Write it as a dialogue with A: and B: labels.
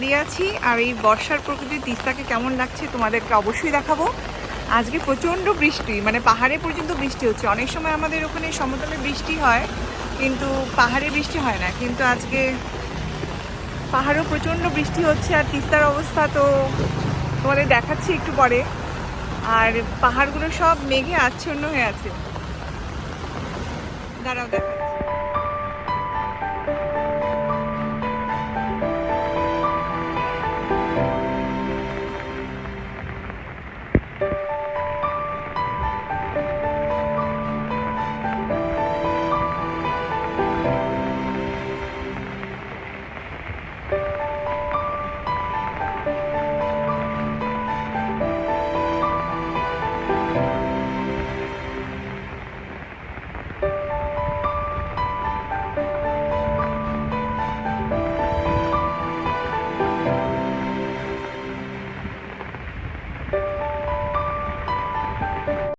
A: দাঁড়িয়ে আছি আর এই বর্ষার প্রকৃতির তিস্তাকে কেমন লাগছে তোমাদেরকে অবশ্যই দেখাবো। আজকে প্রচণ্ড বৃষ্টি, মানে পাহাড়ে পর্যন্ত বৃষ্টি হচ্ছে। অনেক সময় আমাদের ওখানে সমতলে বৃষ্টি হয় কিন্তু পাহাড়ে বৃষ্টি হয় না, কিন্তু আজকে পাহাড়েও প্রচণ্ড বৃষ্টি হচ্ছে। আর তিস্তার অবস্থা তো তোমাদের দেখাচ্ছি একটু পরে। আর পাহাড়গুলো সব মেঘে আচ্ছন্ন হয়ে আছে। দাঁড়াও দেখা